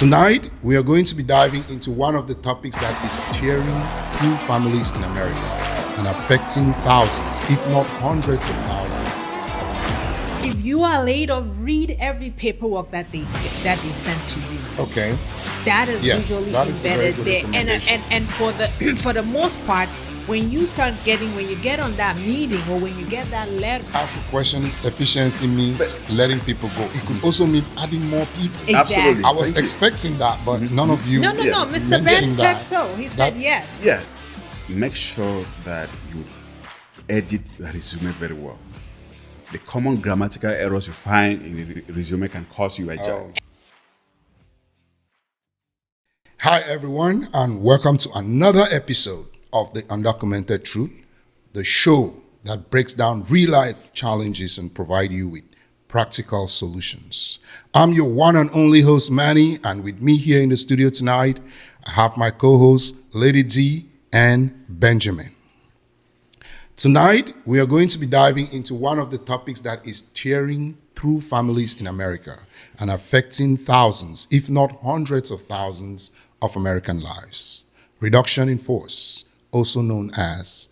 Tonight, we are going to be diving into one of the topics that is tearing through families in America and affecting thousands, if not hundreds of thousands. If you are laid off, read every paperwork that they send to you. Okay. That is usually embedded there. And for the most part, when you get on that meeting or when you get that letter. As the question is, efficiency means letting people go. It could also mean adding more people. Exactly. Absolutely. I was expecting that, but none of you. No. Mr. Vance said so. He said yes. Yeah. Make sure that you edit the resume very well. The common grammatical errors you find in the resume can cost you a job. Hi, everyone, and welcome to another episode of The Undocumented Truth, the show that breaks down real-life challenges and provide you with practical solutions. I'm your one and only host, Manny, and with me here in the studio tonight, I have my co-hosts, Lady D and Benjamin. Tonight, we are going to be diving into one of the topics that is tearing through families in America and affecting thousands, if not hundreds of thousands, of American lives. Reduction in force, also known as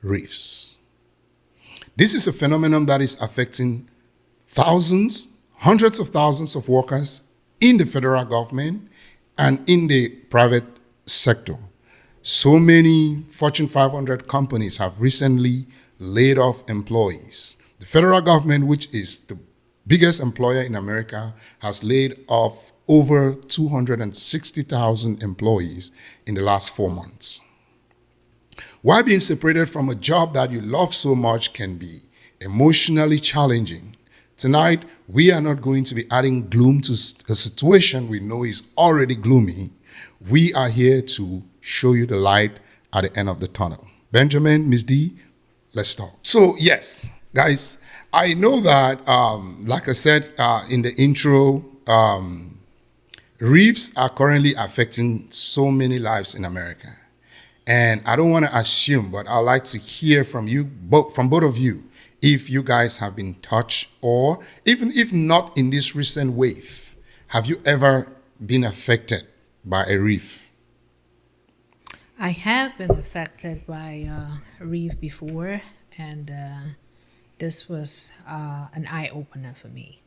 RIFs. This is a phenomenon that is affecting thousands, hundreds of thousands of workers in the federal government and in the private sector. So many Fortune 500 companies have recently laid off employees. The federal government, which is the biggest employer in America, has laid off over 260,000 employees in the last 4 months. Why being separated from a job that you love so much can be emotionally challenging. Tonight, we are not going to be adding gloom to a situation we know is already gloomy. We are here to show you the light at the end of the tunnel. Benjamin, Ms. D, let's talk. So, yes, guys, I know that, like I said in the intro, RIFs are currently affecting so many lives in America. And I don't want to assume, but I'd like to hear from you, from both of you, if you guys have been touched, or even if not in this recent wave, have you ever been affected by a RIF? I have been affected by a RIF before, and this was an eye-opener for me.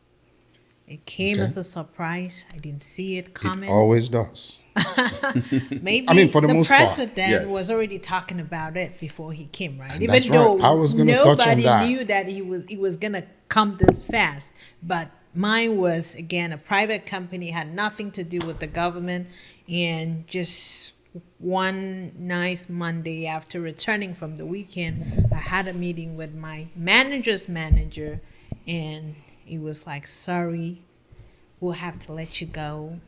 It came as a surprise. I didn't see it coming. It always does. Maybe for the most part, president yes. was already talking about it before he came, right? And Even that's though right. I was gonna touch on that. nobody knew that he was gonna come this fast. But mine was, again, a private company, had nothing to do with the government, and just one nice Monday after returning from the weekend, I had a meeting with my manager's manager, and he was like, sorry, we'll have to let you go.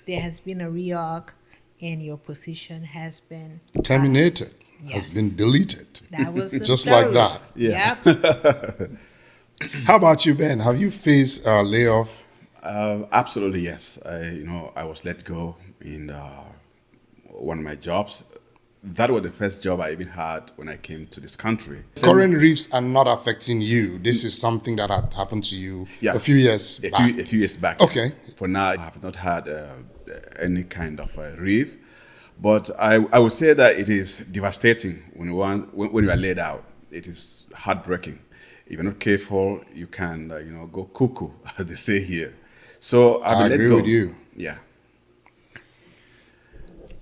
There has been a reorg and your position has been Terminated, yes. has been deleted. That was the Just story. like that. Yeah. Yep. How about you, Ben? Have you faced a layoff? Absolutely, yes. I was let go in one of my jobs. That was the first job I even had when I came to this country. Current RIFs are not affecting you. This is something that had happened to you a few years back. A few years back. Okay. For now, I have not had any kind of RIF. But I would say that it is devastating when you are laid out. It is heartbreaking. If you're not careful, you can go cuckoo, as they say here. So I agree with you. Yeah.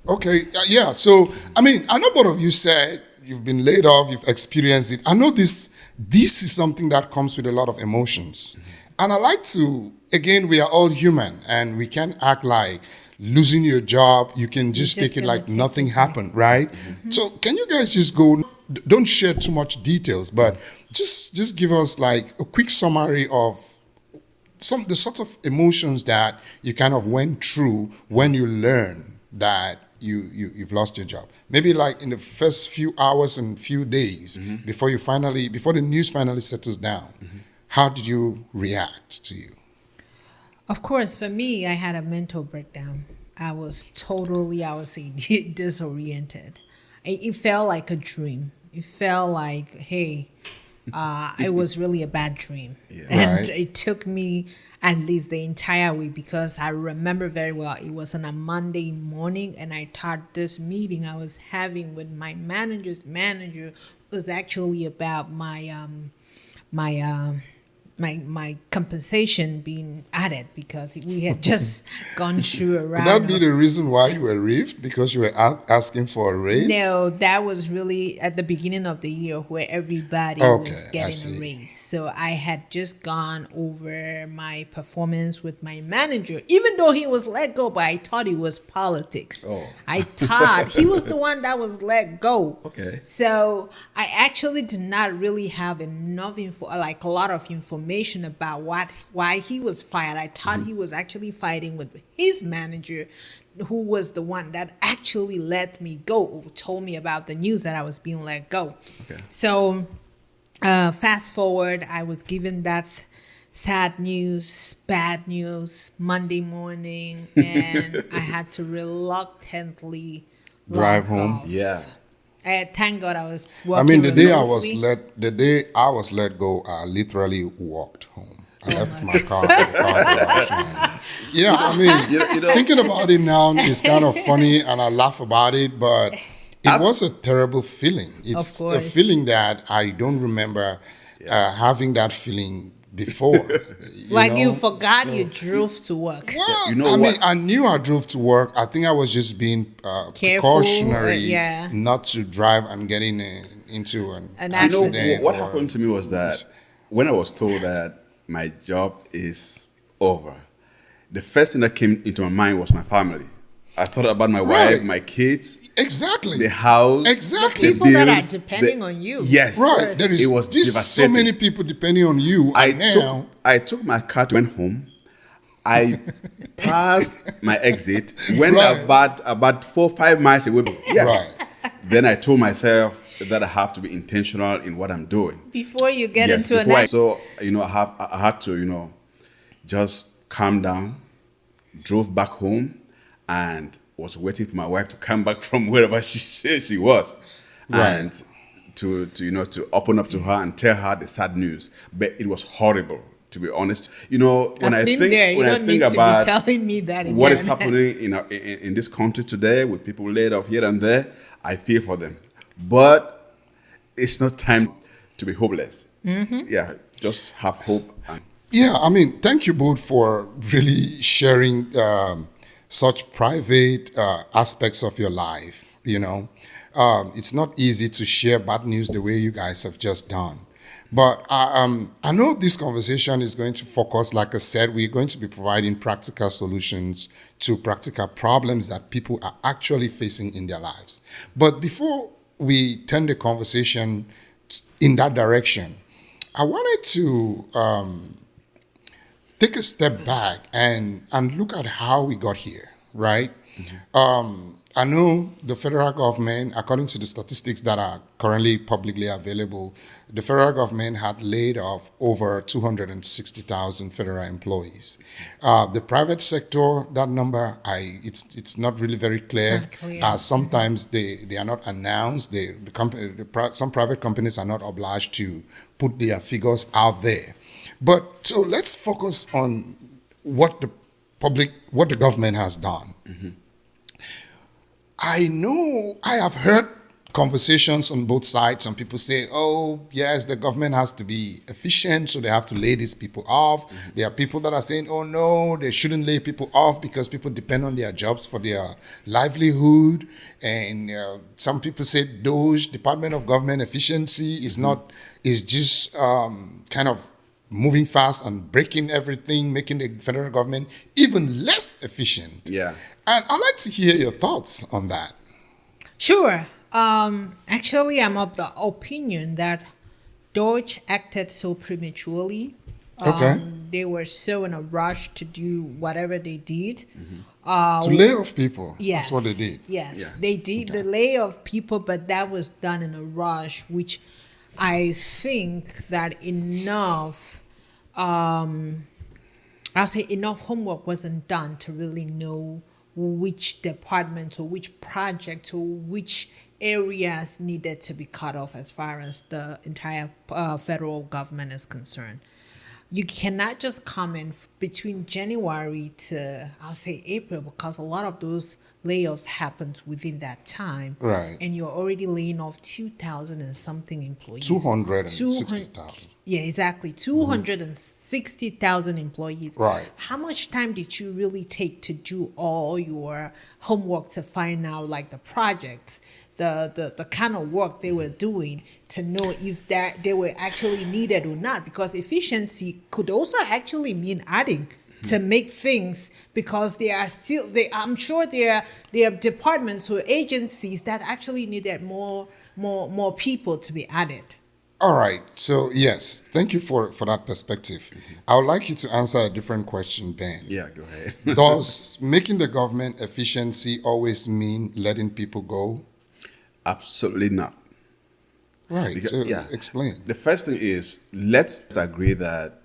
Okay, yeah. So, I know both of you said you've been laid off, you've experienced it. I know this is something that comes with a lot of emotions. Mm-hmm. And I like to, again, we are all human and we can't act like losing your job, you can just take it like nothing happened, right? Mm-hmm. So can you guys just don't share too much details, but just give us like a quick summary of the sort of emotions that you kind of went through when you learned that you've lost your job. Maybe like in the first few hours and few days before the news finally settles down. Mm-hmm. How did you react to you? Of course, for me, I had a mental breakdown. I was totally, disoriented. It felt like a dream. It felt like, hey, it was really a bad dream. Yeah. And Right. it took me at least the entire week, because I remember very well it was on a Monday morning, and I thought this meeting I was having with my manager's manager was actually about my compensation being added, because we had just gone through a Could round that be of- the reason why you were relieved? Because you were asking for a raise? No, that was really at the beginning of the year where everybody Okay, was I getting see. a raise. So I had just gone over my performance with my manager, even though he was let go, but I thought it was politics. Oh. I thought he was the one that was let go. Okay. So I actually did not really have enough info, like a lot of information about why he was fired. I thought he was actually fighting with his manager, who was the one that actually let me go, or told me about the news that I was being let go. Okay. So fast forward, I was given that sad news, bad news, Monday morning, and I had to reluctantly Drive log home. off. Yeah. Thank God I was I working mean, the day I was let go, I literally walked home. I left my car at the car garage. And- yeah, I mean, You know- thinking about it now is kind of funny, and I laugh about it, but it was a terrible feeling. It's a course. feeling that I don't remember having that feeling before. You forgot so- you drove to work. Well, You know I mean, what? I knew I drove to work. I think I was just being Careful, precautionary, yeah. not to drive and get into an An You know, accident. what or- happened to me was that when I was told that my job is over, the first thing that came into my mind was my family. I thought about my Right. wife, my kids, Exactly. the house, Exactly. the People that are bills, depending on you. Yes, Right. Yes. There is It was just so devastating. many people depending on you. And now, I took my car, went home. I passed my exit, went Right. about 4-5 miles away. Yes. Right. Then I told myself that I have to be intentional in what I'm doing. Before you get Yes, into an before I- accident. So I had to just calm down. Drove back home, and was waiting for my wife to come back from wherever she was, Right. and to open up to her and tell her the sad news. But it was horrible, to be honest. When I've I been think there. You when I don't think need to be about telling me that again. what is happening in this country today with people laid off here and there, I feel for them. But it's not time to be hopeless. Yeah, just have hope. And yeah, I mean, thank you both for really sharing such private aspects of your life. It's not easy to share bad news the way you guys have just done. But I know this conversation is going to focus, like I said, we're going to be providing practical solutions to practical problems that people are actually facing in their lives. But before we turn the conversation in that direction, I wanted to take a step back and look at how we got here, right? I know the federal government, according to the statistics that are currently publicly available, the federal government had laid off over 260,000 federal employees. The private sector, that number, it's not really very clear. Not clear. Sometimes they are not announced. Some private companies are not obliged to put their figures out there. But so let's focus on what the government has done. I know I have heard conversations on both sides. Some people say, oh, yes, the government has to be efficient, so they have to lay these people off. There are people that are saying, oh, no, they shouldn't lay people off because people depend on their jobs for their livelihood. And some people say DOGE, Department of Government Efficiency, is just kind of moving fast and breaking everything, making the federal government even less efficient. Yeah. And I'd like to hear your thoughts on that. Sure. Actually, I'm of the opinion that DOGE acted so prematurely. Okay. They were so in a rush to do whatever they did. To lay off people. Yes. That's what they did. Yes, Yeah. they did the layoff of people, but that was done in a rush, which I think that enough homework wasn't done to really know which department or which project or which areas needed to be cut off as far as the entire federal government is concerned. You cannot just come in between January to, I'll say, April, because a lot of those layoffs happened within that time. Right. And you're already laying off 2,000 and something employees. 260,000. Yeah, exactly. 260,000 employees. Right. How much time did you really take to do all your homework to find out, like, the projects, the kind of work they were doing, to know if they were actually needed or not? Because efficiency could also actually mean adding to make things, because I'm sure there are departments or agencies that actually needed more people to be added. All right. So, yes, thank you for that perspective. I would like you to answer a different question, Ben. Yeah, go ahead. Does making the government efficiency always mean letting people go? Absolutely not. Right. Because, so yeah. Explain. The first thing is, let's agree that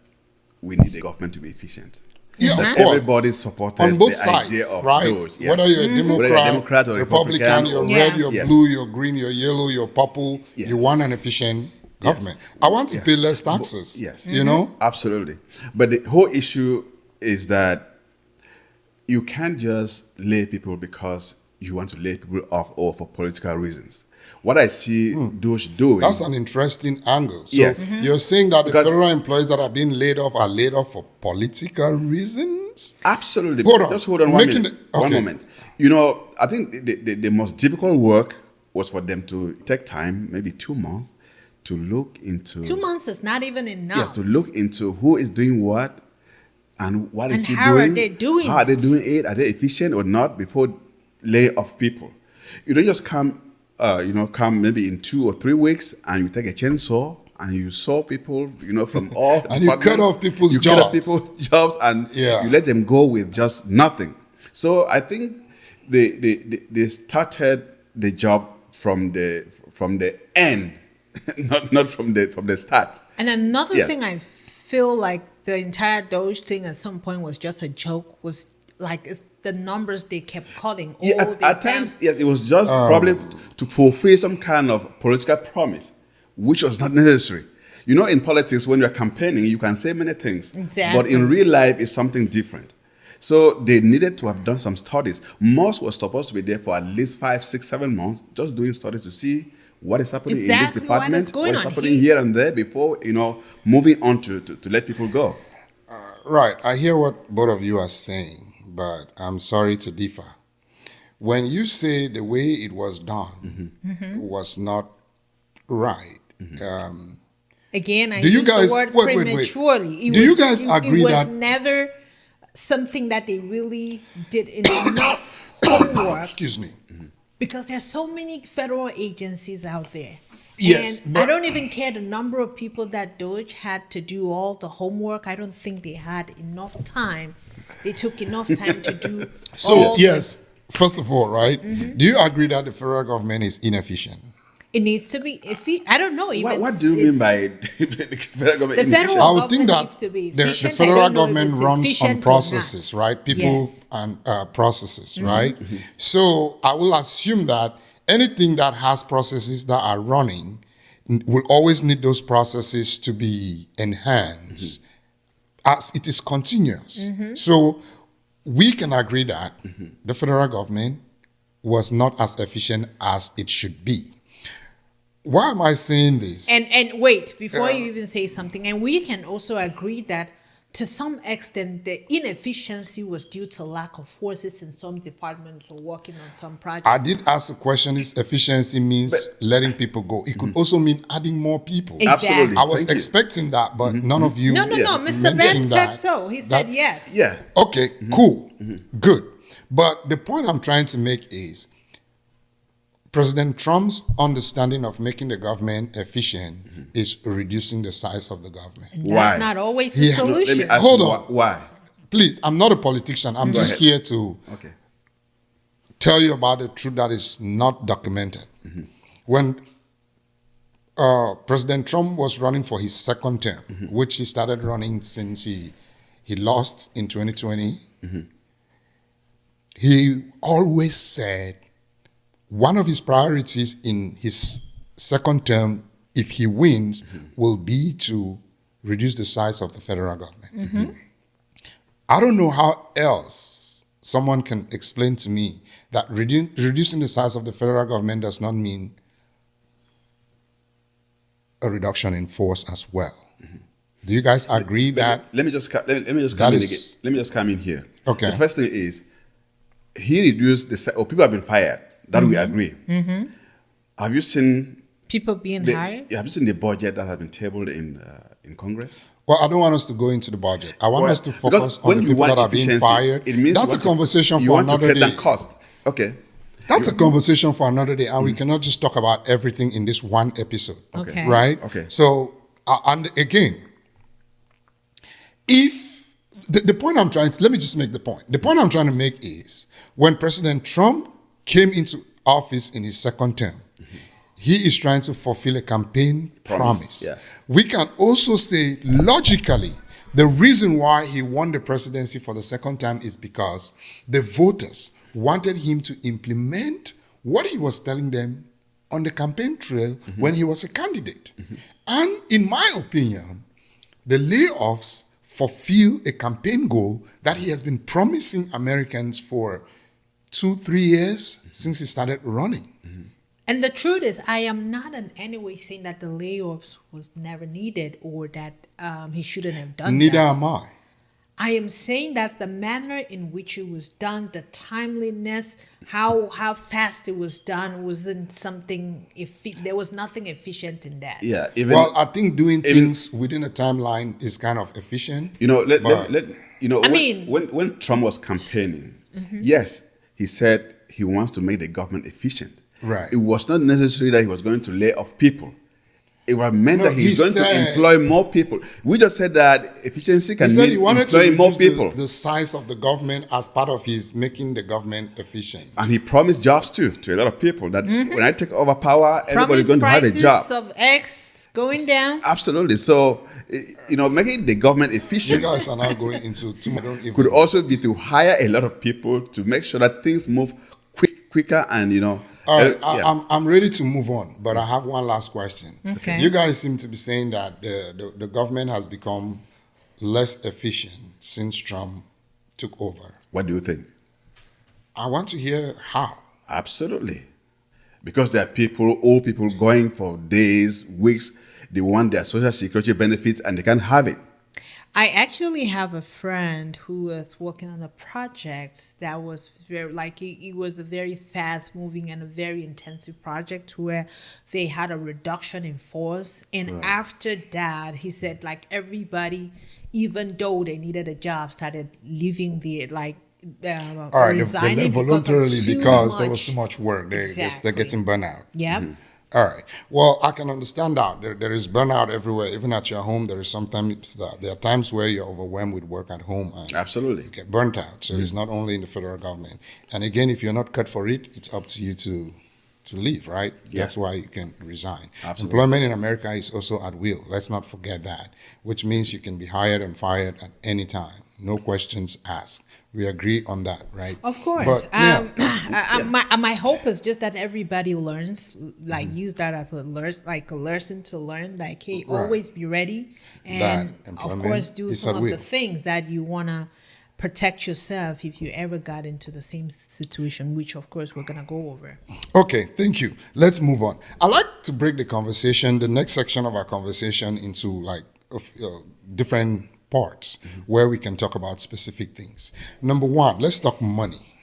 we need the government to be efficient. Yeah, That of course. everybody supported On both the idea sides, of right? those. Yes. Whether you're a Democrat, or Republican, you're Yeah. red, you're Yes. blue, you're green, you're yellow, you're purple, Yes. you want an efficient government. I want to Yeah. pay less taxes. Yes. You know? Absolutely. But the whole issue is that you can't just lay people because you want to lay people off or for political reasons. What I see DOGE doing... That's an interesting angle. So Yes. you're saying that the Because- federal employees that are being laid off are laid off for political reasons? Absolutely. Hold on. Just hold on Making one moment. You know, I think the most difficult work was for them to take time, maybe 2 months, to look into... 2 months is not even enough. Yes, to look into who is doing what and what is And he how are doing. they doing How are they it? doing it? Are they efficient or not before lay off people? You don't just come maybe in 2 or 3 weeks and you take a chainsaw and you saw people, from all And you cut departments. off people's You cut off people's jobs and Yeah. you let them go with just nothing. So I think they started the job from the end, not from the start. And another Yes. thing I feel like the entire DOGE thing at some point was just a joke, was like it's the numbers they kept calling. Yeah, all at times, yes, it was just probably to fulfill some kind of political promise, which was not necessary. In politics, when you're campaigning, you can say many things. Exactly. But in real life, it's something different. So they needed to have done some studies. Musk was supposed to be there for at least 5, 6, 7 months, just doing studies to see what is happening Exactly in what this is department, going what is on. happening here and there before, moving on to let people go. Right. I hear what both of you are saying, but I'm sorry to differ. When you say the way it was done was not right, Again, I Do you use guys- the word wait, wait. prematurely. Do you guys agree it was that- never something that they really did enough homework, excuse me. because there's so many federal agencies out there. Yes, and but- I don't even care the number of people that DOGE had to do all the homework. I don't think they had enough time. They took enough time to do So, all yes, first of all, right, do you agree that the federal government is inefficient? It needs to be. I don't know. If What it's- do you mean it's- by the federal government? The federal inefficient? I would think government that needs to be the efficient. I federal don't know if government it's runs efficient on or processes, not. right? People Yes. and processes, right? So I will assume that anything that has processes that are running will always need those processes to be enhanced as it is continuous. So we can agree that the federal government was not as efficient as it should be. Why am I saying this? And wait, before you even say something, and we can also agree that to some extent the inefficiency was due to lack of forces in some departments or working on some projects. I did ask the question, is efficiency means letting people go. It could also mean adding more people. Exactly. Absolutely. I was Thank you. expecting that, but none of you No, Mr. mentioned Ben said that. so. He That- said yes. Yeah. Okay, cool, good. But the point I'm trying to make is President Trump's understanding of making the government efficient is reducing the size of the government. And Why? that's not always the He- Let me solution. ask Hold you on. why. Please, I'm not a politician. I'm just ahead. here to Okay. tell you about the truth that is not documented. When President Trump was running for his second term, which he started running since he lost in 2020, he always said one of his priorities in his second term, if he wins, will be to reduce the size of the federal government. I don't know how else someone can explain to me that reducing the size of the federal government does not mean a reduction in force as well. Do you guys agree that? Let me just come in again. Let me just come in here. Okay. The first thing is he reduced people have been fired. That we agree. Have you seen People being hired? Have you seen the budget that has been tabled in Congress? Well, I don't want us to go into the budget. I want us to focus on the people that are being fired. It means that's a conversation for another to cut day. down cost. Okay. That's a conversation for another day, and we cannot just talk about everything in this one episode. Okay. Right? Okay. So, and again, if the point I'm trying to, let me just make the point. The point I'm trying to make is when President Trump came into office in his second term, he is trying to fulfill a campaign promise. Yeah. We can also say logically, the reason why he won the presidency for the second time is because the voters wanted him to implement what he was telling them on the campaign trail when he was a candidate. And in my opinion, the layoffs fulfill a campaign goal that he has been promising Americans for 2-3 years since he started running. And the truth is, I am not in any way saying that the layoffs was never needed or that he shouldn't have done Neither that. am I. I am saying that the manner in which it was done, the timeliness, how fast it was done, wasn't something. There was nothing efficient in that. Yeah. Even, Well, I think doing things within a timeline is kind of efficient. you know, I mean- when Trump was campaigning, yes, he said he wants to make the government efficient. Right. It was not necessary that he was going to lay off people. It was meant No, that he's he going to said- employ more people. We just said that efficiency can He said mean he wanted to employing more reduce people. the size of the government as part of his making the government efficient. And he promised jobs too to a lot of people that when I take over power, everybody's Promise going to have a job. prices of X going down. Absolutely. So, making the government You efficient guys are now going into too much. I don't even- could also be to hire a lot of people to make sure that things move quicker and, All right, yeah. I'm ready to move on, but I have one last question. Okay. You guys seem to be saying that the government has become less efficient since Trump took over. What do you think? I want to hear how. Absolutely. Because there are old people going for days, weeks, they want their social security benefits and they can't have it. I actually have a friend who was working on a project that was very, it was a very fast moving and a very intensive project where they had a reduction in force. And after that, he said, everybody, even though they needed a job, started leaving the, All right, they resigning left voluntarily too because there was much. too much work. They're Exactly. getting burnout. Yep. All right. Well, I can understand that. There is burnout everywhere. Even at your home, there is sometimes that there are times where you're overwhelmed with work at home and Absolutely. you get burnt out. So it's not only in the federal government. And again, if you're not cut for it, it's up to you to leave, right? Yeah. That's why you can resign. Absolutely. Employment in America is also at will. Let's not forget that, which means you can be hired and fired at any time. No questions asked. We agree on that, right? Of course. But, yeah. My hope is just that everybody learns, use that as a lesson to learn. Hey, Right. always be ready, and That of employment course do is some at of will. the things that you wanna protect yourself if you ever got into the same situation, which of course we're gonna go over. Okay, thank you. Let's move on. I'd like to break the next section of our conversation into different parts where we can talk about specific things. Number one, let's talk money.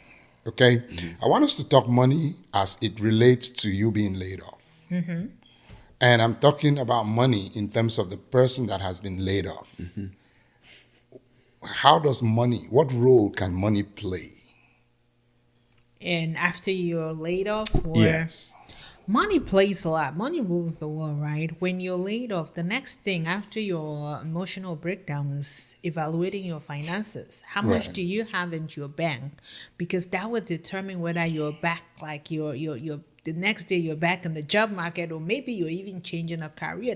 Okay? I want us to talk money as it relates to you being laid off. And I'm talking about money in terms of the person that has been laid off. What role can money play? And after you're laid off, or Yes. money plays a lot. Money rules the world, right? When you're laid off, the next thing after your emotional breakdown is evaluating your finances. How much Right. do you have in your bank? Because that would determine whether you're back, you're the next day you're back in the job market, or maybe you're even changing a career.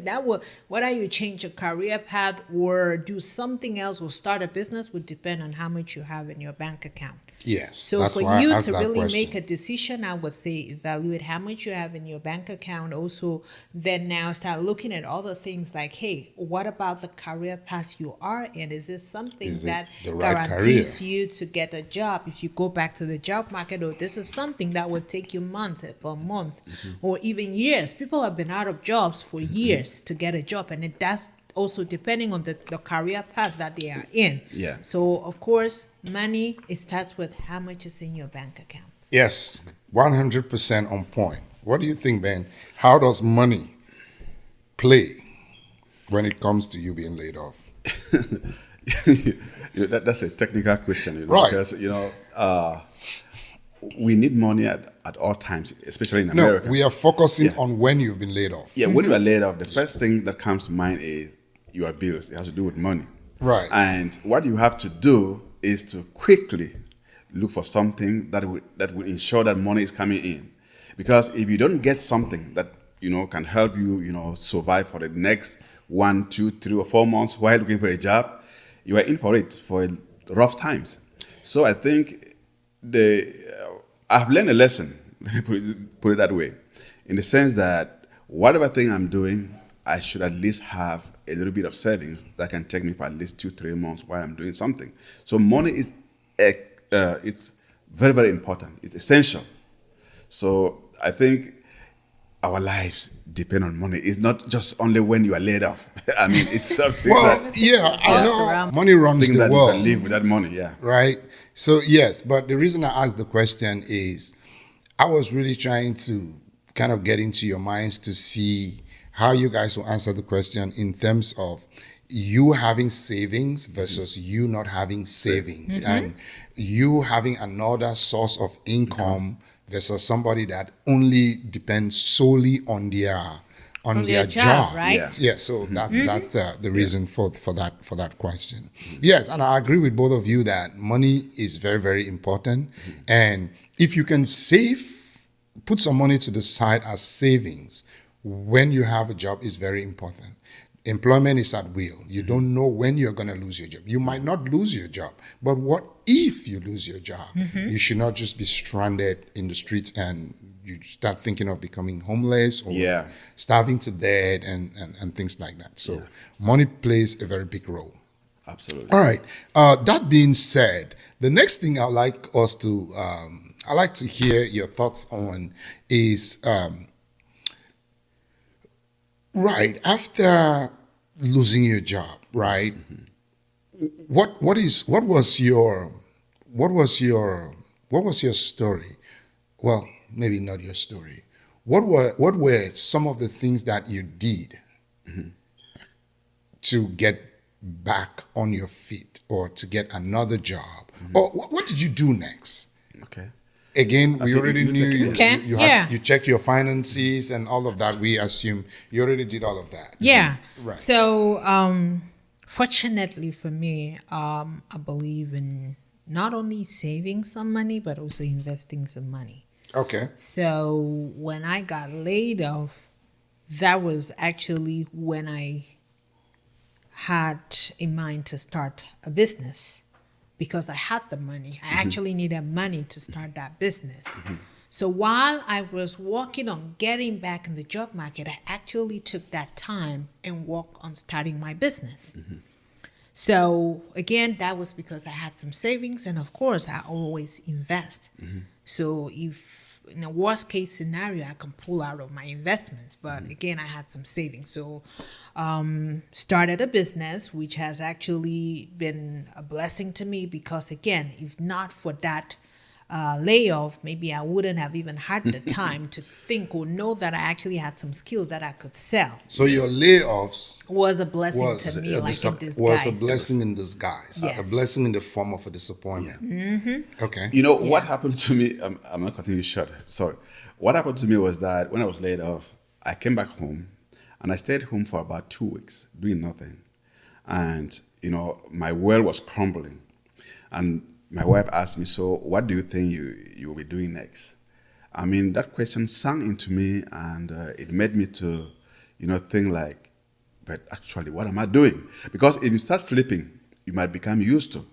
Whether you change a career path or do something else or start a business would depend on how much you have in your bank account. Yes. So that's for why I you asked to that really question. make a decision, I would say evaluate how much you have in your bank account. Also, then now start looking at other things like, hey, what about the career path you are in? Is this something Is it that the right guarantees career? you to get a job if you go back to the job market, or this is something that would take you months or months or even years? People have been out of jobs for years to get a job, and it does also depending on the career path that they are in. Yeah. So of course, money, it starts with how much is in your bank account. Yes, 100% on point. What do you think, Ben? How does money play when it comes to you being laid off? That's a technical question, Right. because we need money at all times, especially in No, America. we are focusing Yeah. on when you've been laid off. Yeah, when you are laid off, the first thing that comes to mind is your bills. It has to do with money. Right. And what you have to do is to quickly look for something that will ensure that money is coming in. Because if you don't get something that can help you survive for the next 1, 2, 3, or 4 months while looking for a job, you are in for it for rough times. So I think I've learned a lesson. Let me put it that way, in the sense that whatever thing I'm doing, I should at least have a little bit of savings that can take me for at least 2, 3 months while I'm doing something. So money is it's very, very important. It's essential. So I think our lives depend on money. It's not just only when you are laid off. I mean, it's something Well, that yeah, I Yes, know around- money runs thing the that you world. can live without money. Yeah. Right? So, yes, but the reason I asked the question is I was really trying to kind of get into your minds to see how you guys will answer the question in terms of you having savings versus you not having savings, and you having another source of income versus somebody that only depends solely on their job, right? Yeah. Yeah, so that's the reason for that question. Yes, and I agree with both of you that money is very, very important, and if you can put some money to the side as savings when you have a job is very important. Employment is at will. You don't know when you're going to lose your job. You might not lose your job, but what if you lose your job? You should not just be stranded in the streets and you start thinking of becoming homeless or Yeah. starving to death and things like that. So money plays a very big role. Absolutely. All right. That being said, the next thing I like to hear your thoughts on is right after losing your job, right? What was your story? Well, maybe not your story. What were some of the things that you did to get back on your feet or to get another job? Or what did you do next? Okay. Again, I we think already you knew take it. Okay, you yeah. you checked your finances and all of that. We assume you already did all of that. Yeah. Right. So, fortunately for me, I believe in not only saving some money, but also investing some money. Okay. So when I got laid off, that was actually when I had in mind to start a business because I had the money. I actually needed money to start that business. So while I was working on getting back in the job market, I actually took that time and worked on starting my business. So again, that was because I had some savings, and of course, I always invest. So if in a worst case scenario, I can pull out of my investments, but again, I had some savings. So started a business, which has actually been a blessing to me because again, if not for that layoff, maybe I wouldn't have even had the time to think or know that I actually had some skills that I could sell. So your layoffs Was a blessing was to me, like in disguise. was a blessing in disguise, a Yes. blessing in the form of a disappointment. Okay. You know what happened to me? I'm not cutting you short. Sorry. What happened to me was that when I was laid off, I came back home, and I stayed home for about 2 weeks doing nothing, and my world was crumbling, and my wife asked me, "So, what do you think you will be doing next?" I mean, that question sank into me, and it made me to, think like, but actually, what am I doing? Because if you start sleeping, you might become used to.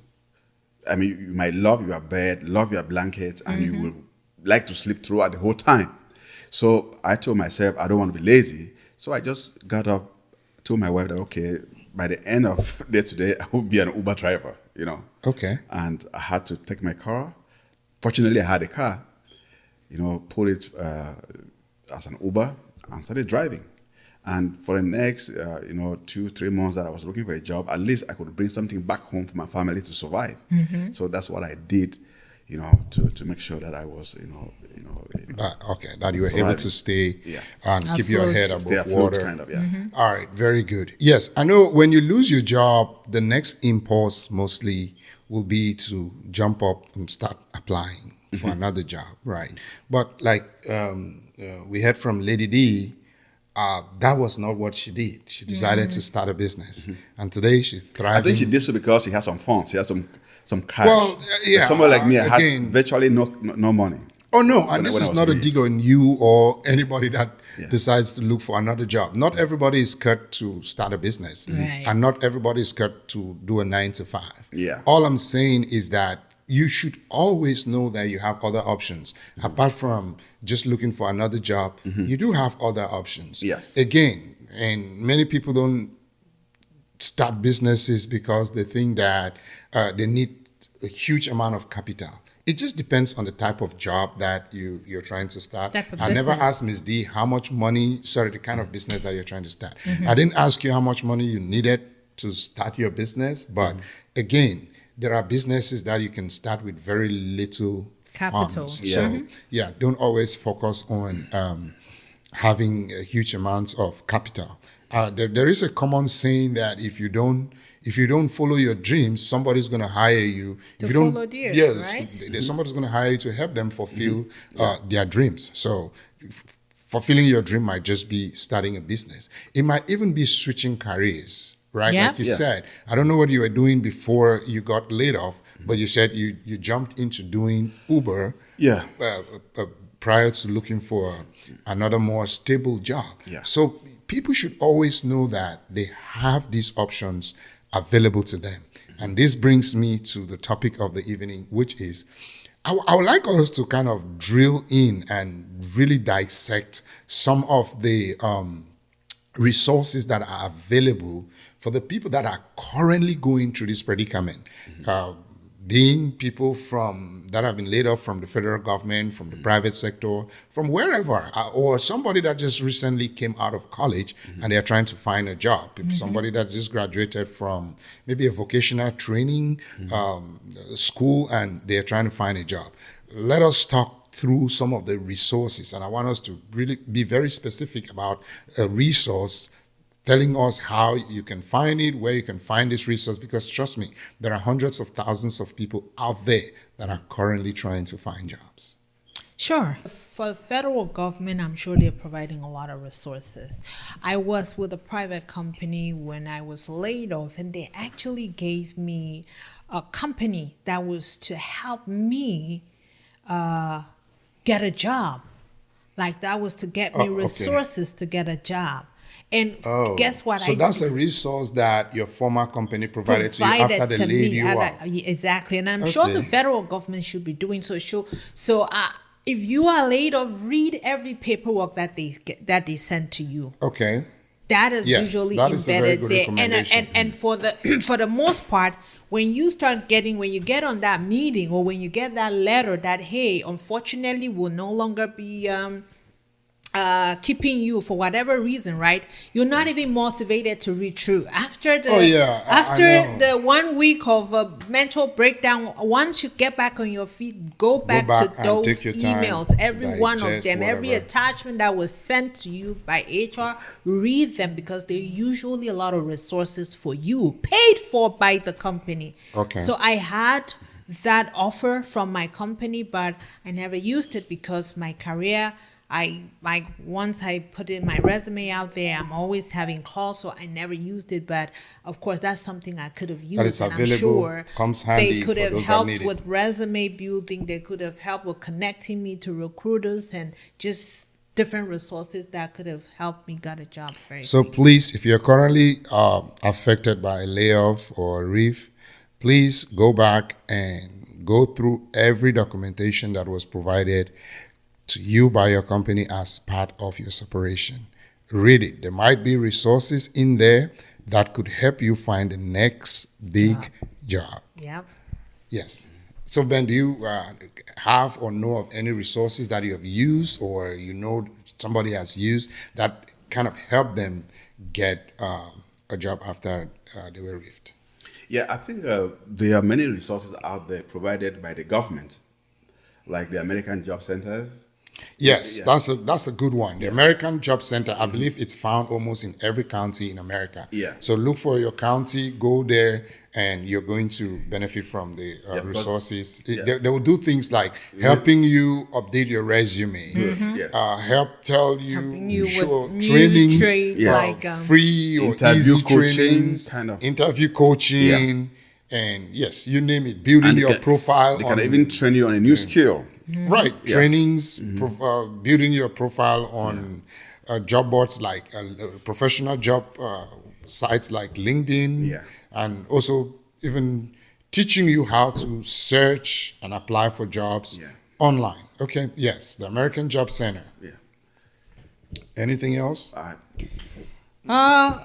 I mean, you might love your bed, love your blanket, and you will like to sleep throughout the whole time. So I told myself, I don't want to be lazy. So I just got up, told my wife that, okay, by the end of day today, I will be an Uber driver, you know. Okay. And I had to take my car. Fortunately, I had a car, you know, put it as an Uber and started driving. And for the next, 2-3 months that I was looking for a job, at least I could bring something back home for my family to survive. So that's what I did, you know, to make sure that I was, That you were able to stay and keep your Afloat. head stay above afloat, water. kind of, yeah. All right, very good. Yes, I know when you lose your job, the next impulse mostly will be to jump up and start applying for another job, right? But like we heard from Lady D, that was not what she did. She decided to start a business, and today she's thriving. I think she did so because she had some funds, she had some cash. Well, yeah, Someone like me, I again- had virtually no money. Oh no, and When this I is was not a doing- dig on you or anybody that Yeah. decides to look for another job. Not everybody is scared to start a business, Right. and not everybody is scared to do a 9 to 5. Yeah. All I'm saying is that you should always know that you have other options apart from just looking for another job. You do have other options. Yes. Again, and many people don't start businesses because they think that they need a huge amount of capital. It just depends on the type of job that you're trying to start. Type of I never business. asked Ms. D how much money, the kind of business that you're trying to start. I didn't ask you how much money you needed to start your business, but again, there are businesses that you can start with very little Capital. funds. Yeah. So don't always focus on having a huge amounts of capital. There is a common saying that if you don't follow your dreams, somebody's going to hire you. To if you don't, follow theirs, yes, right? somebody's going to hire you to help them fulfill their dreams. So fulfilling your dream might just be starting a business. It might even be switching careers. Right, Yeah. like you Yeah. said, I don't know what you were doing before you got laid off, but you said you jumped into doing Uber Yeah. prior to looking for another more stable job. Yeah. So people should always know that they have these options available to them. And this brings me to the topic of the evening, which is I would like us to kind of drill in and really dissect some of the resources that are available for the people that are currently going through this predicament. Being people that have been laid off from the federal government, from the private sector, from wherever, or somebody that just recently came out of college and they're trying to find a job. Somebody that just graduated from maybe a vocational training school and they're trying to find a job. Let us talk through some of the resources, and I want us to really be very specific about a resource, telling us how you can find it, where you can find this resource, because trust me, there are hundreds of thousands of people out there that are currently trying to find jobs. Sure. For the federal government, I'm sure they're providing a lot of resources. I was with a private company when I was laid off, and they actually gave me a company that was to help me get a job. Like that was to get me Oh, okay. resources to get a job. And guess what? So that's a resource that your former company provided to you after they laid you off. Exactly. And I'm sure the Okay. federal government should be doing so. So if you are laid off, read every paperwork that they send to you. Okay. That is Yes, usually that is a very embedded good there. recommendation. And for the most part, when you get on that meeting or when you get that letter that, hey, unfortunately we'll no longer be keeping you for whatever reason, right? You're not even motivated to read through. After the I know. the 1 week of mental breakdown, once you get back on your feet, go back back to and those take your time emails, to every one of digest them, every whatever. attachment that was sent to you by HR, read them because they're usually a lot of resources for you, paid for by the company. Okay. So I had that offer from my company, but I never used it because my career, once I put in my resume out there, I'm always having calls, so I never used it. But of course, that's something I could have used. is and available, I'm sure comes handy they could for have those that helped need it. with resume building. They could have helped with connecting me to recruiters and just different resources that could have helped me get a job very So quickly. please, if you're currently affected by a layoff or a reef, please go back and go through every documentation that was provided to you by your company as part of your separation. Read it. There might be resources in there that could help you find the next big job. Yep. Yes. So, Ben, do you have or know of any resources that you have used or you know somebody has used that kind of helped them get a job after they were relieved? Yeah, I think there are many resources out there provided by the government, like the American Job Centers. Yes, Yeah. that's a good one. The American Job Center, I believe it's found almost in every county in America. Yeah. So look for your county, go there, and you're going to benefit from the resources. They will do things like helping you update your resume, Yes. help tell Helping you, you show with new trainings, trade, Yeah. like free or Interview easy coaching, trainings, kind of. interview coaching, and yes, you name it, building And they your can- profile. They can on- even train you on a new skill. Right, Yes. trainings, building your profile on job boards like professional job sites like LinkedIn, Yeah. and also even teaching you how to search and apply for jobs Yeah. online. Okay, yes, the American Job Center. Yeah. Anything else?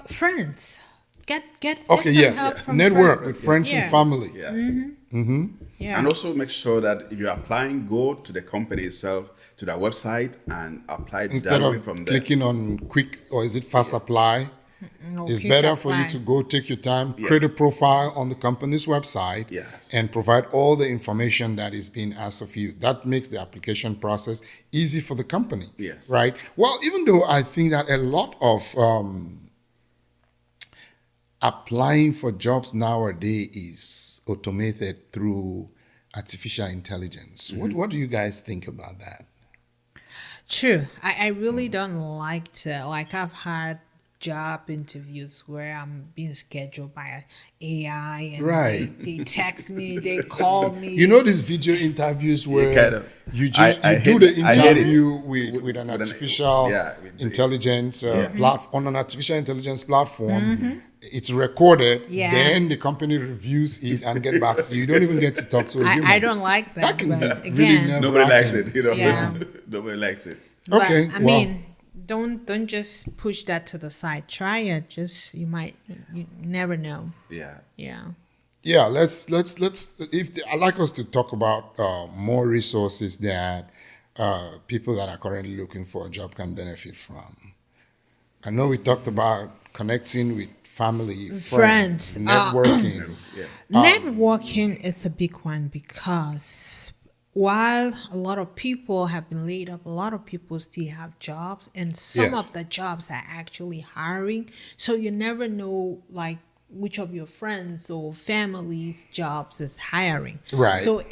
Friends. Get Okay, some yes, help from network friends. with friends Yeah. and family. Yeah. Yeah. And also make sure that if you're applying, go to the company itself, to their website, and apply Instead directly of from there. clicking on quick or is it fast apply, No, it's quick better for you apply. to go take your time, Yeah. create a profile on the company's website, Yes. and provide all the information that is being asked of you. That makes the application process easy for the company. Yes. Right? Well, even though I think that a lot of applying for jobs nowadays is automated through artificial intelligence. What do you guys think about that? True. I really don't like to, like, I've had job interviews where I'm being scheduled by AI and Right. they text me, they call me. You know these video interviews where kind of- you just I do hate the it. I hate it. interview with an artificial with the- intelligence on an artificial intelligence platform. It's recorded. Yeah. Then the company reviews it and get back to you. You don't even get to talk to a human. I don't like that. That can but be again, really nerve-wracking. Nobody likes it, you know. Yeah. Nobody likes it. but, Okay, I well. mean, don't just push that to the side. Try it. Just you never know. Yeah. Yeah. Yeah, let's I'd like us to talk about more resources that people that are currently looking for a job can benefit from. I know we talked about connecting with family, friends, Friends. networking. Yeah. Networking is a big one because while a lot of people have been laid off, a lot of people still have jobs, and some Yes. of the jobs are actually hiring. So you never know, like, which of your friends or family's jobs is hiring. Right. So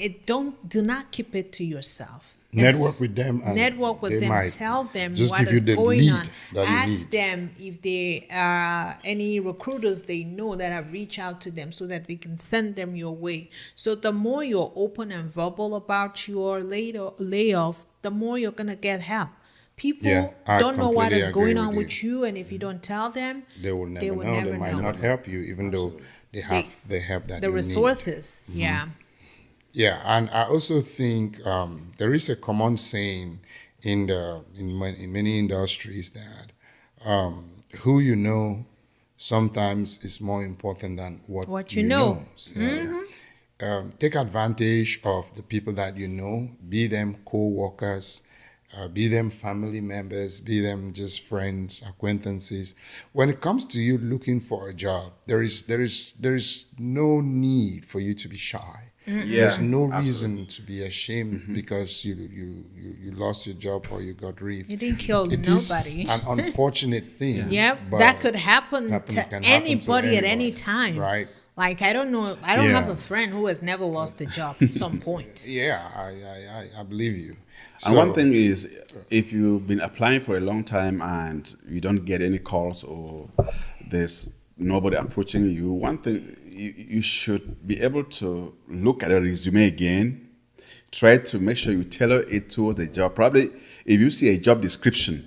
do not keep it to yourself. Network with them and Network with they them. might Tell them just what give you is the going lead on. that you Ask need. them if there are any recruiters they know that have reached out to them so that they can send them your way. So the more you're open and verbal about your layoff, the more you're gonna get help. People Yeah, I don't know what completely is agree going on with with you, and if you don't tell them, They will never know. They might not help you, even though they have the help that the you need. resources. Yeah. Yeah, and I also think there is a common saying in many industries that who you know sometimes is more important than what you know. So, take advantage of the people that you know, be them co-workers, be them family members, be them just friends, acquaintances. When it comes to you looking for a job, there is no need for you to be shy. Yeah, There's no absolutely. reason to be ashamed because you lost your job or you got relieved. You didn't kill It nobody. is an unfortunate thing. Yep, but that could happen can to happen anybody at any anybody, time. right? Like, I don't know. I don't Yeah. have a friend who has never lost a job at some point. Yeah, I believe you. And one thing is, if you've been applying for a long time and you don't get any calls or there's nobody approaching you, one thing you should be able to look at a resume again. Try to make sure you tailor it to the job. Probably, if you see a job description,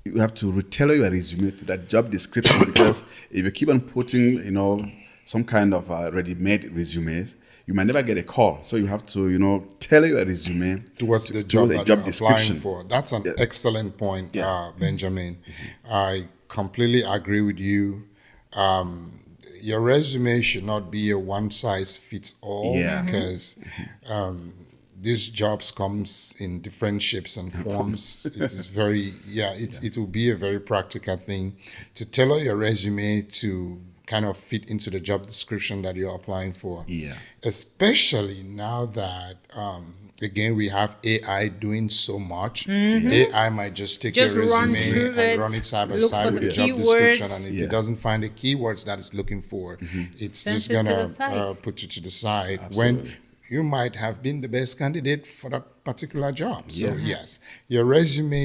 you have to tailor your resume to that job description because if you keep on putting, some kind of ready-made resumes, you might never get a call. So you have to, tailor your resume towards the job that job you're description. applying for. That's an excellent point, Yeah. Benjamin. I completely agree with you. Your resume should not be a one-size-fits-all Yeah. because these jobs comes in different shapes and forms. It is very, it will be a very practical thing to tailor your resume to kind of fit into the job description that you're applying for. Yeah. Especially now that, again, we have AI doing so much. AI might just take Just your run resume through and it, run it side by look side for with the the job description. keywords. And if Yeah. it doesn't find the keywords that it's looking for, it's Send just it to gonna the side. put you to the side when Absolutely. you might have been the best candidate for that particular job. So Yeah. yes, your resume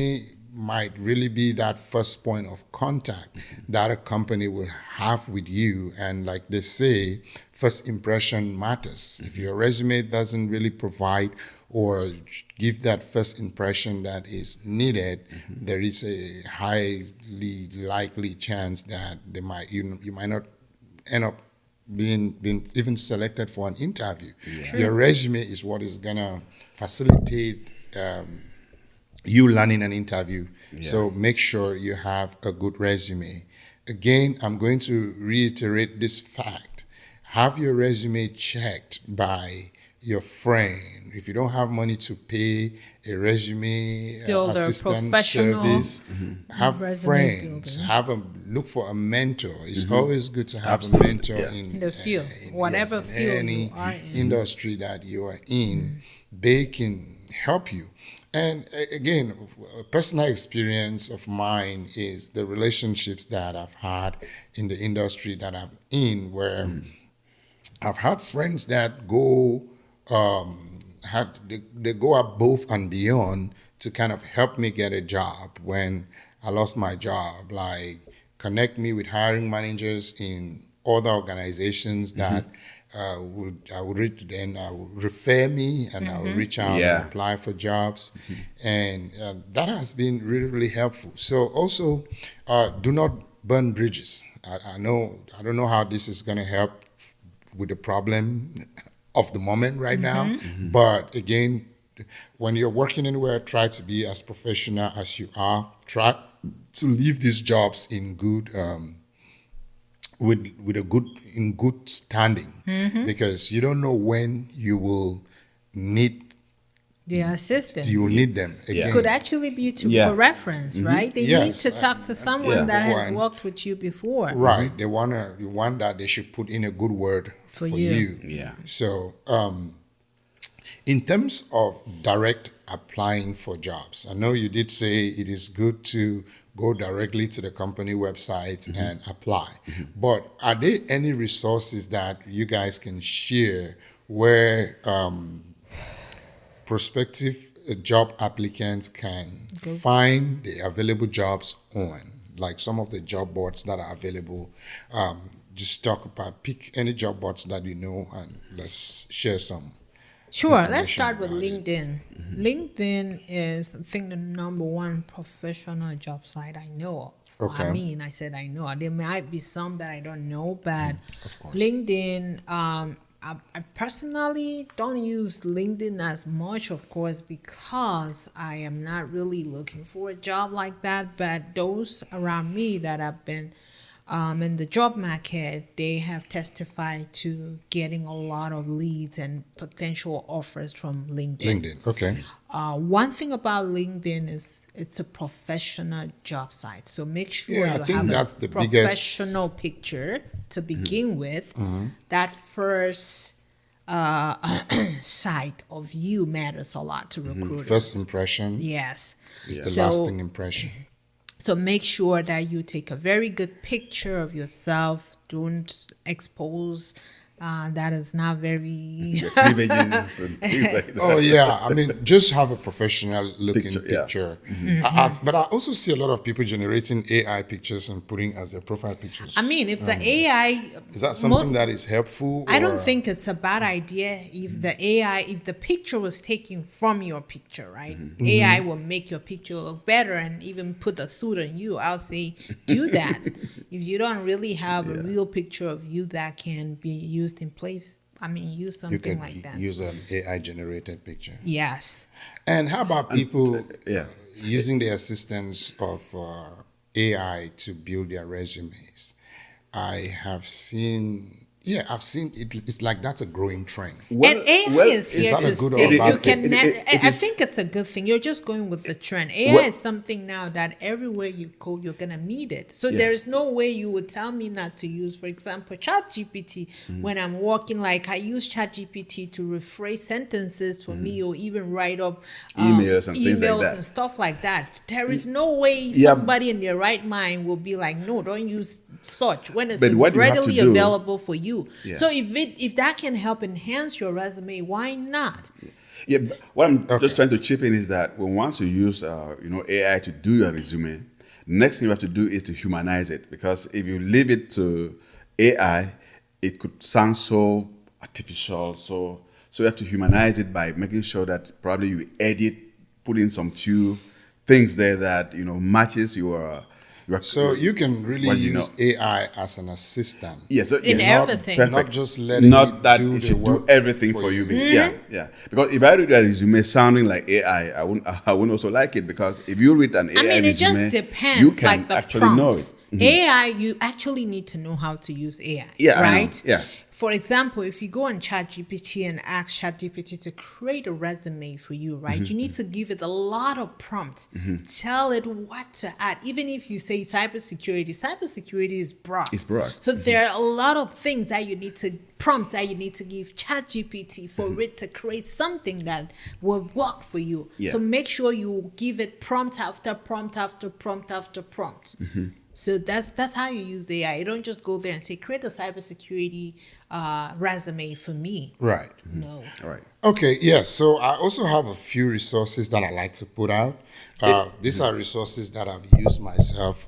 might really be that first point of contact that a company will have with you. And like they say, first impression matters. If your resume doesn't really provide or give that first impression that is needed, there is a highly likely chance that you might not end up being even selected for an interview. Your resume is what is gonna facilitate you landing an interview. So make sure you have a good resume. Again, I'm going to reiterate this fact. Have your resume checked by your friend. If you don't have money to pay a resume Builder, assistant professional service, have resume friends. builder. Look for a mentor. It's always good to have a mentor in The field, whatever in field any you are in. industry that you are in. They can help you. And again, a personal experience of mine is the relationships that I've had in the industry that I'm in, where I've had friends that go they go above and beyond to kind of help me get a job when I lost my job, like connect me with hiring managers in other organizations that I would refer me, and I would reach out Yeah. and apply for jobs, and that has been really, really helpful. So also, do not burn bridges. I don't know how this is going to help with the problem of the moment right now, but again, when you're working anywhere, try to be as professional as you are. Try to leave these jobs in good in good standing, because you don't know when you will need The assistance. need them again. Could actually be Yeah. for reference, right? They Yes. need to talk to someone Yeah. that has One. worked with you before. Right. They want that they should put in a good word for you. Yeah. So, in terms of direct applying for jobs, I know you did say it is good to go directly to the company websites and apply. But are there any resources that you guys can share where prospective job applicants can find the available jobs on, like some of the job boards that are available? Just pick any job boards that you know, and let's share some. Sure, let's information start with about it. LinkedIn. LinkedIn is, I think, the number one professional job site I know of. Okay. I said I know. There might be some that I don't know, but Of course. LinkedIn, I personally don't use LinkedIn as much, of course, because I am not really looking for a job like that. But those around me that have been in the job market, they have testified to getting a lot of leads and potential offers from LinkedIn. LinkedIn, okay. One thing about LinkedIn is it's a professional job site. So make sure Yeah, I you think have that's a the biggest- professional picture to begin with. That first sight of you matters a lot to recruiters. First impression Yes. is the So- lasting impression. So make sure that you take a very good picture of yourself. Don't expose That is not very. Your cleavages and things like that. Oh yeah, I mean, just have a professional looking Picture, yeah. picture. But I also see a lot of people generating AI pictures and putting as their profile pictures. I mean, if the AI Is that something that is helpful? I don't or- think it's a bad idea if the AI, if the picture was taken from your picture, right? AI will make your picture look better and even put a suit on you. I'll say do that. If you don't really have a real picture of you that can be used in place, I mean, use you something could like that. use an AI generated picture. Yes. And how about people yeah. using the assistance of AI to build their resumes? I have seen. Yeah, I've seen it. It's like that's a growing trend. And AI is here that a to good or stay. bad You thing? can never. I is- think it's a good thing. You're just going with the trend. AI Well- is something now that everywhere you go, you're gonna meet it. So Yeah. there's no way you would tell me not to use, for example, ChatGPT when I'm working. Like I use ChatGPT to rephrase sentences for me, or even write up Emails and things like that. and stuff like that. There is no way Yeah. somebody in their right mind will be like, no, don't use such when it's But what you have to readily do- available for you. Yeah. So if that can help enhance your resume, why not? Yeah, but what I'm just trying to chip in is that when once you use AI to do your resume, next thing you have to do is to humanize it, because if you leave it to AI, it could sound so artificial. So you have to humanize it by making sure that probably you edit, put in some few things there that matches your. So you can really what you use AI as an assistant. Yeah, so In yes, everything. perfect. Not just letting Not it that do it the should do work everything for for you. you. Yeah. Because if I read a resume sounding like AI, I wouldn't also like it, because if you read an AI I mean, it resume, just depends. you can Like the actually know prompts. it. AI, you actually need to know how to use AI. Yeah, I know. right? Yeah. For example, if you go on ChatGPT and ask ChatGPT to create a resume for you, right? You need to give it a lot of prompts. Tell it what to add. Even if you say cybersecurity is broad. It's broad. So there are a lot of things that you need to prompts that you need to give ChatGPT for it to create something that will work for you. Yeah. So make sure you give it prompt after prompt after prompt after prompt. So that's how you use the AI. You don't just go there and say, create a cybersecurity resume for me. Right. No. All right. Okay, yes. So I also have a few resources that I like to put out. These are resources that I've used myself.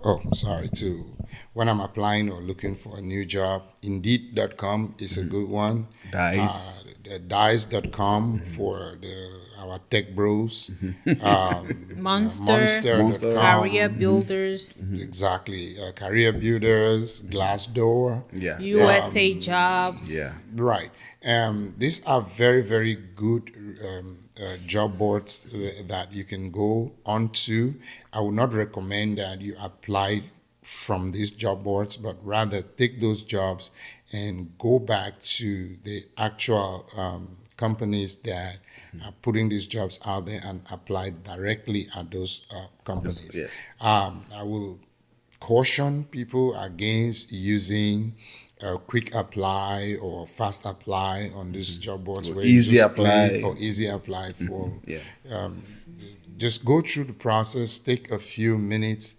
When I'm applying or looking for a new job. Indeed.com is a good one. Dice. Dice.com for our tech bros. Monster, Monster.com. career builders, Exactly. Career Builders, Glassdoor. Yeah. USA Jobs. Yeah. Right. These are very, very good job boards that you can go onto. I would not recommend that you apply from these job boards, but rather take those jobs and go back to the actual companies that are putting these jobs out there and apply directly at those companies. Yes. I will caution people against using quick apply or fast apply on these job boards, Or where you easy just apply. click, or easy apply for. Yeah. Just go through the process, take a few minutes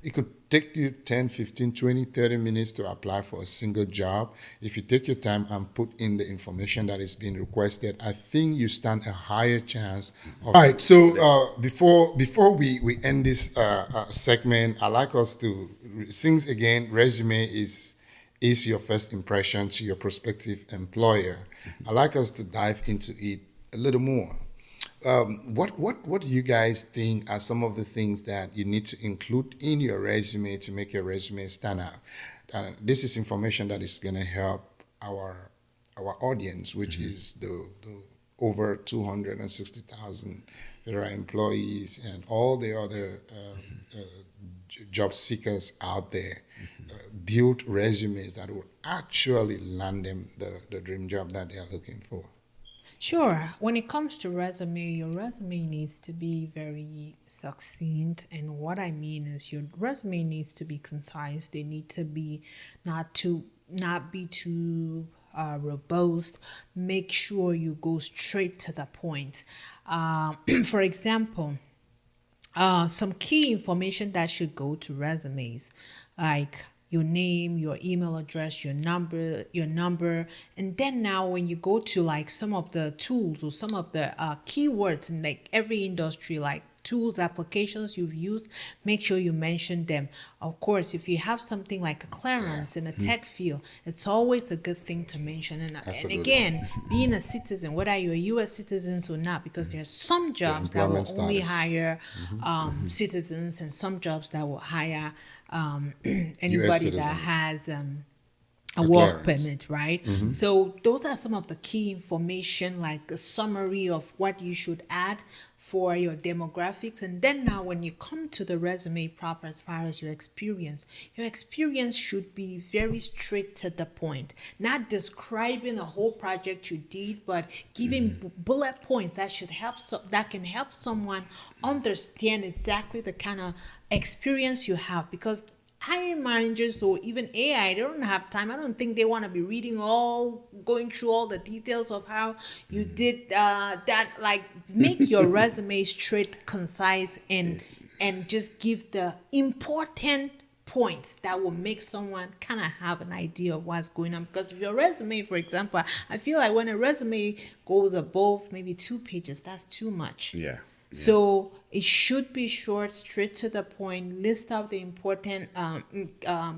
it could take you 10, 15, 20, 30 minutes to apply for a single job. If you take your time and put in the information that is being requested, I think you stand a higher chance of. All right, so before we end this segment, I'd like us to, since again, resume is your first impression to your prospective employer, I'd like us to dive into it a little more. What do you guys think are some of the things that you need to include in your resume to make your resume stand out? This is information that is going to help our audience, which is the over 260,000 federal employees and all the other job seekers out there. Build resumes that will actually land them the dream job that they are looking for. Sure. When it comes to resume, your resume needs to be very succinct. And what I mean is your resume needs to be concise. They need to be not be too robust. Make sure you go straight to the point. For example, some key information that should go to resumes, like your name, your email address, your number. And then now when you go to like some of the tools or some of the keywords in like every industry, like tools, applications you've used, make sure you mention them. Of course, if you have something like a clearance in a tech field, it's always a good thing to mention. And again, being a citizen, whether you're a U.S. citizen or not, because there are some jobs that will only hire citizens, and some jobs that will hire anybody that has a work permit, right? So those are some of the key information, like a summary of what you should add for your demographics. And then now when you come to the resume proper, as far as your experience should be very straight to the point, not describing a whole project you did, but giving bullet points that should help, that can help someone understand exactly the kind of experience you have. Because hiring managers or even AI, they don't have time. I don't think they want to be going through all the details of how you did that. Like, make your resume straight, concise, and just give the important points that will make someone kind of have an idea of what's going on. Because if your resume, for example, I feel like when a resume goes above maybe 2 pages, that's too much. Yeah. So it should be short, straight to the point. List out the important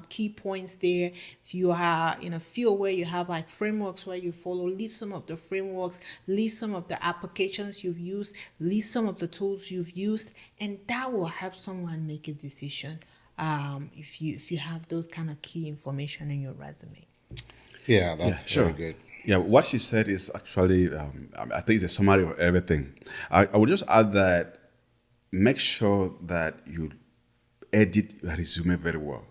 key points there. If you are in a field where you have like frameworks where you follow, list some of the frameworks, list some of the applications you've used, list some of the tools you've used, and that will help someone make a decision if you have those kind of key information in your resume. Yeah, that's very good. Yeah, what she said is actually, I think it's a summary of everything. I would just add that make sure that you edit your resume very well.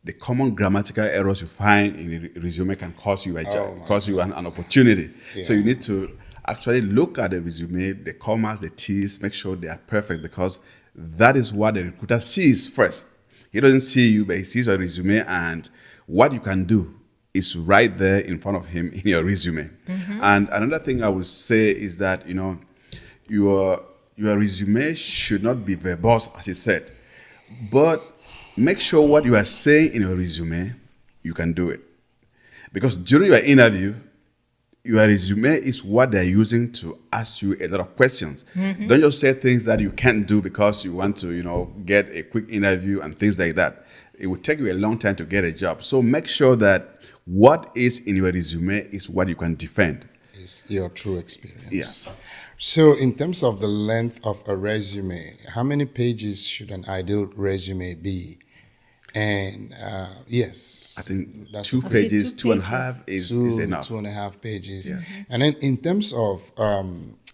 The common grammatical errors you find in a resume can cause you a job, cause you an opportunity. Yeah. So you need to actually look at the resume, the commas, the T's, make sure they are perfect, because that is what the recruiter sees first. He doesn't see you, but he sees your resume, and what you can do is right there in front of him in your resume. And another thing I would say is that, your resume should not be verbose, as you said, but make sure what you are saying in your resume, you can do it. Because during your interview, your resume is what they're using to ask you a lot of questions. Don't just say things that you can't do because you want to, get a quick interview and things like that. It will take you a long time to get a job. So make sure that what is in your resume is what you can defend. Is your true experience. Yes. So in terms of the length of a resume, how many pages should an ideal resume be? And yes, I think that's 2 pages, 2.5 is enough. 2.5 pages. Yeah. And then in terms of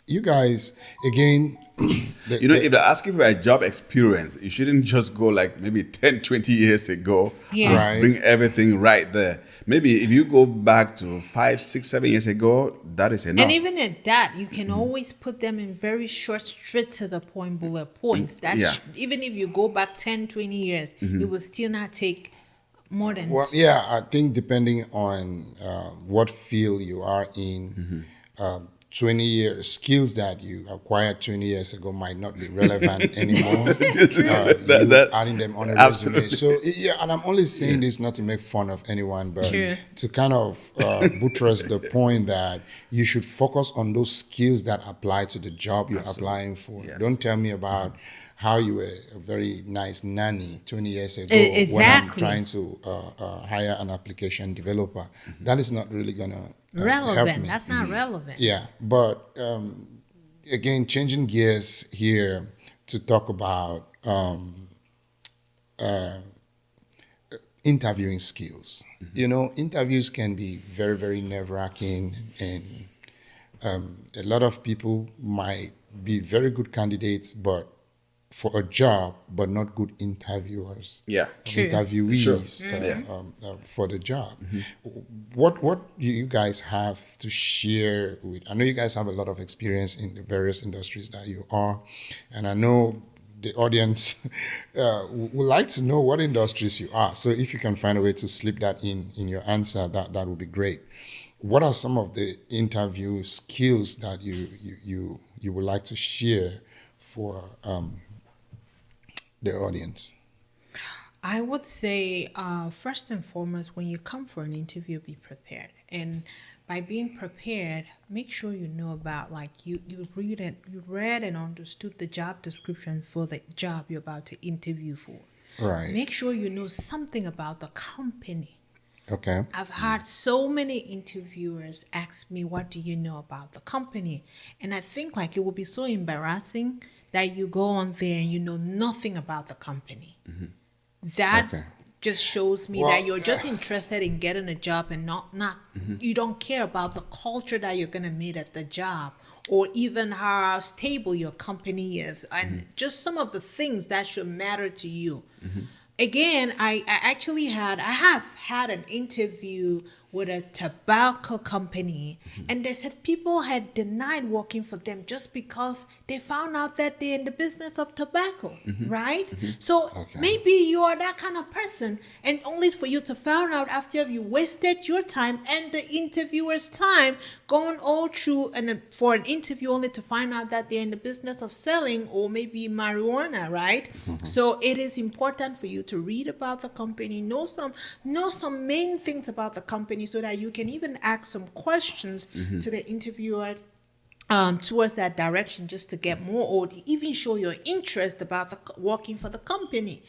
you guys, again, if they're asking for a job experience, you shouldn't just go like maybe 10, 20 years ago and bring everything right there. Maybe if you go back to 5, 6, 7 years ago, that is enough. And even at that, you can always put them in very short, straight to the point bullet points. Even if you go back 10, 20 years, it will still not take more than... Well, yeah, I think depending on what field you are in, 20 years, skills that you acquired 20 years ago might not be relevant anymore. Adding them on a resume. So, and I'm only saying this not to make fun of anyone, but to kind of buttress the point that you should focus on those skills that apply to the job you're applying for. Yes. Don't tell me about how you were a very nice nanny 20 years ago when I'm trying to hire an application developer. That is not really going to relevant. That's not relevant. Yeah, but again, changing gears here to talk about interviewing skills. Interviews can be very, very nerve-wracking, and a lot of people might be very good candidates, but for a job, but not good interviewers. Yeah, interviewees for the job. What do you guys have to share with? I know you guys have a lot of experience in the various industries that you are, and I know the audience would like to know what industries you are. So if you can find a way to slip that in your answer, that would be great. What are some of the interview skills that you would like to share for the audience? I would say, first and foremost, when you come for an interview, be prepared. And by being prepared, make sure you know about, like, you read and understood the job description for the job you're about to interview for. Right. Make sure you know something about the company. Okay. I've had so many interviewers ask me, what do you know about the company? And I think, like, it would be so embarrassing that you go on there and you know nothing about the company. That Okay. just shows me Well, that you're just interested in getting a job and not you don't care about the culture that you're going to meet at the job, or even how stable your company is, and just some of the things that should matter to you. Again, I have had an interview with a tobacco company, and they said people had denied working for them just because they found out that they're in the business of tobacco, right? So Okay. maybe you are that kind of person, and only for you to find out after you wasted your time and the interviewer's time going all through and for an interview, only to find out that they're in the business of selling or maybe marijuana, right? So it is important for you to read about the company, know some main things about the company, so that you can even ask some questions to the interviewer towards that direction, just to get more, or to even show your interest about working for the company.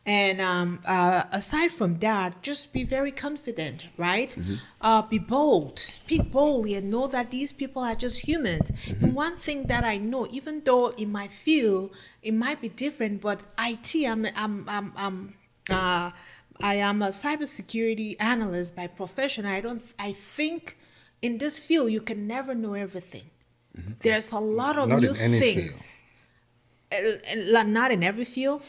And aside from that, just be very confident, right? Be bold, speak boldly, and know that these people are just humans. And one thing that I know, even though in my field it might be different, but IT, I am a cybersecurity analyst by profession. I think in this field you can never know everything. There's a lot of Not new in any things. Not in every field.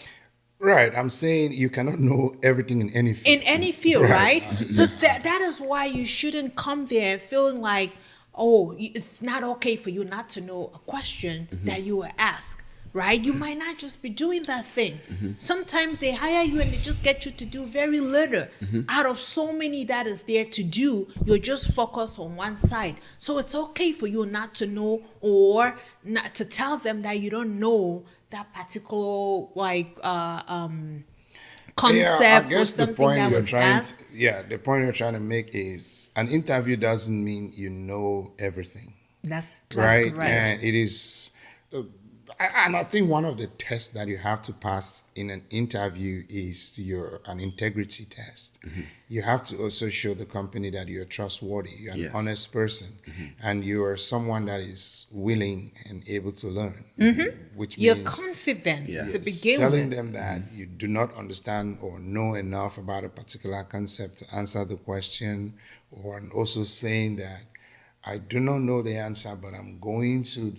Right. I'm saying you cannot know everything in any field. In any field, Right. right? So that is why you shouldn't come there feeling like, oh, it's not okay for you not to know a question that you were asked, right? You might not just be doing that thing. Sometimes they hire you and they just get you to do very little. Out of so many that is there to do, you're just focused on one side. So it's okay for you not to know, or not to tell them that you don't know that particular concept or something that was asked. The point you're trying to make is an interview doesn't mean you know everything, That's right? correct. And it is, and I think one of the tests that you have to pass in an interview is an integrity test. You have to also show the company that you're trustworthy, you're an honest person, and you are someone that is willing and able to learn. Which You're means confident to yes, begin telling with. them that you do not understand or know enough about a particular concept to answer the question, or also saying that I do not know the answer, but I'm going to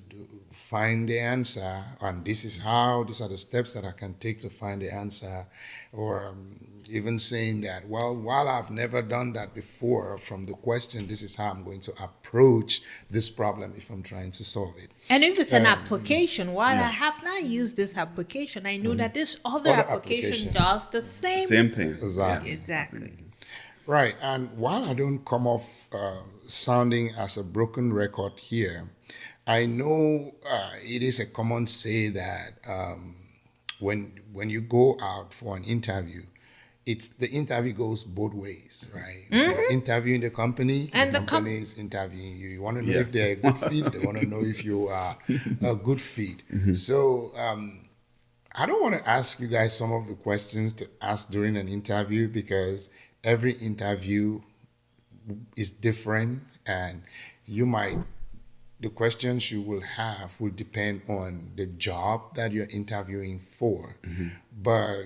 find the answer, and these are the steps that I can take to find the answer, or even saying that, well, while I've never done that before, from the question, this is how I'm going to approach this problem if I'm trying to solve it. And if it's an application, while I have not used this application, I know that this other application applications. does the same. Same thing. Exactly. Exactly. Right, and while I don't come off sounding as a broken record here, I know it is a common say that when you go out for an interview, the interview goes both ways, right? You're interviewing the company, And the the company is interviewing you. You want to know if they're a good fit. They want to know if you are a good fit. So I don't want to ask you guys some of the questions to ask during an interview, because every interview is different, and the questions you will have will depend on the job that you're interviewing for. But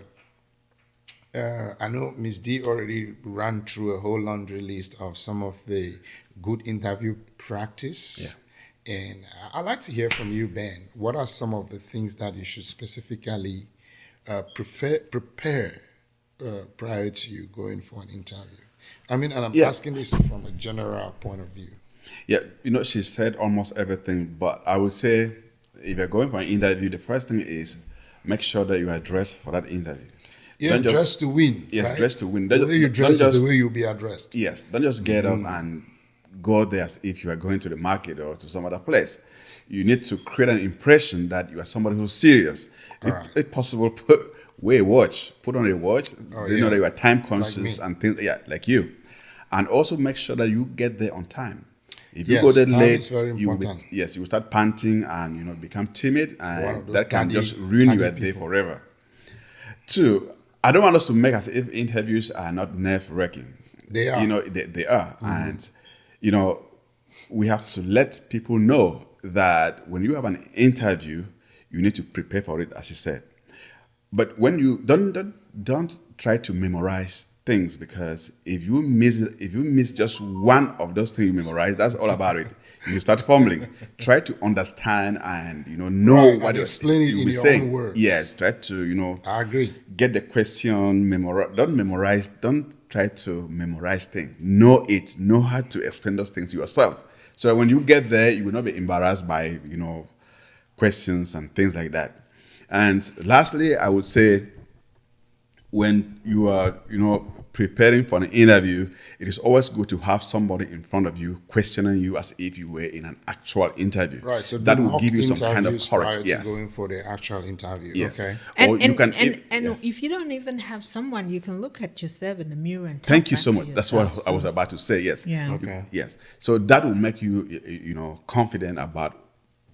I know Ms. D already ran through a whole laundry list of some of the good interview practice. And I'd like to hear from you, Ben. What are some of the things that you should specifically prepare prior to you going for an interview? I mean, and I'm asking this from a general point of view. Yeah, she said almost everything, but I would say if you're going for an interview, the first thing is make sure that you are dressed for that interview. Yeah, dressed to win. Yes, right? dressed to win. The way you dress is the way you'll be addressed. Yes, don't just get up and go there as if you are going to the market or to some other place. you need to create an impression that you are somebody who's serious. If possible, wear a watch. Put on a watch. They know that you are time conscious and things. Yeah, like you. And also make sure that you get there on time. If you go there late, is very important. you will start panting and become timid, and that can just ruin your day forever. Two, I don't want us to make as if interviews are not nerve-wracking. They are. They are. And, we have to let people know that when you have an interview, you need to prepare for it, as you said. But when you don't try to memorize things, because if you miss just one of those things you memorize, that's all about it. You start fumbling. Try to understand and know what explain it in your own words. Yes, try to I agree. Get the question. Don't memorize. Don't try to memorize things. Know it. Know how to explain those things yourself. So that when you get there, you will not be embarrassed by questions and things like that. And lastly, I would say, when you are, preparing for an interview, it is always good to have somebody in front of you questioning you as if you were in an actual interview. Right. So that will give you some kind of courage. Prior to going for the actual interview. Yes. Okay. And if you don't even have someone, you can look at yourself in the mirror and talk Thank you back so to much. That's what yourself. I was about to say. Yes. Yeah. Okay. Yes. So that will make you, confident about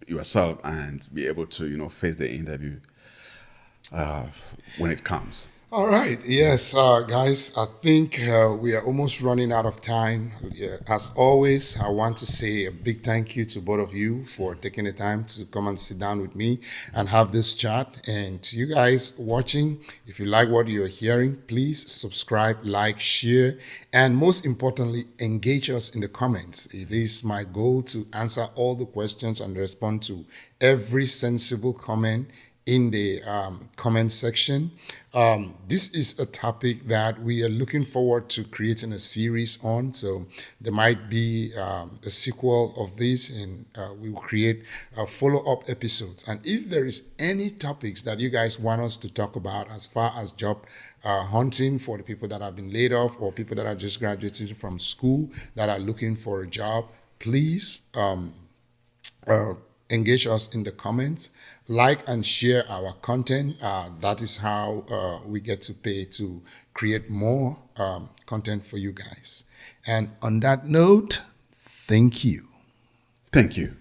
yourself and be able to, face the interview when it comes. All right. Yes, guys, I think we are almost running out of time. As always, I want to say a big thank you to both of you for taking the time to come and sit down with me and have this chat. And to you guys watching, if you like what you're hearing, please subscribe, like, share, and most importantly, engage us in the comments. It is my goal to answer all the questions and respond to every sensible comment in the comment section. This is a topic that we are looking forward to creating a series on. So there might be a sequel of this, and we will create follow-up episodes. And if there is any topics that you guys want us to talk about as far as job hunting for the people that have been laid off or people that are just graduating from school that are looking for a job, please engage us in the comments, like and share our content. That is how we get to pay to create more content for you guys. And on that note, thank you. Thank you.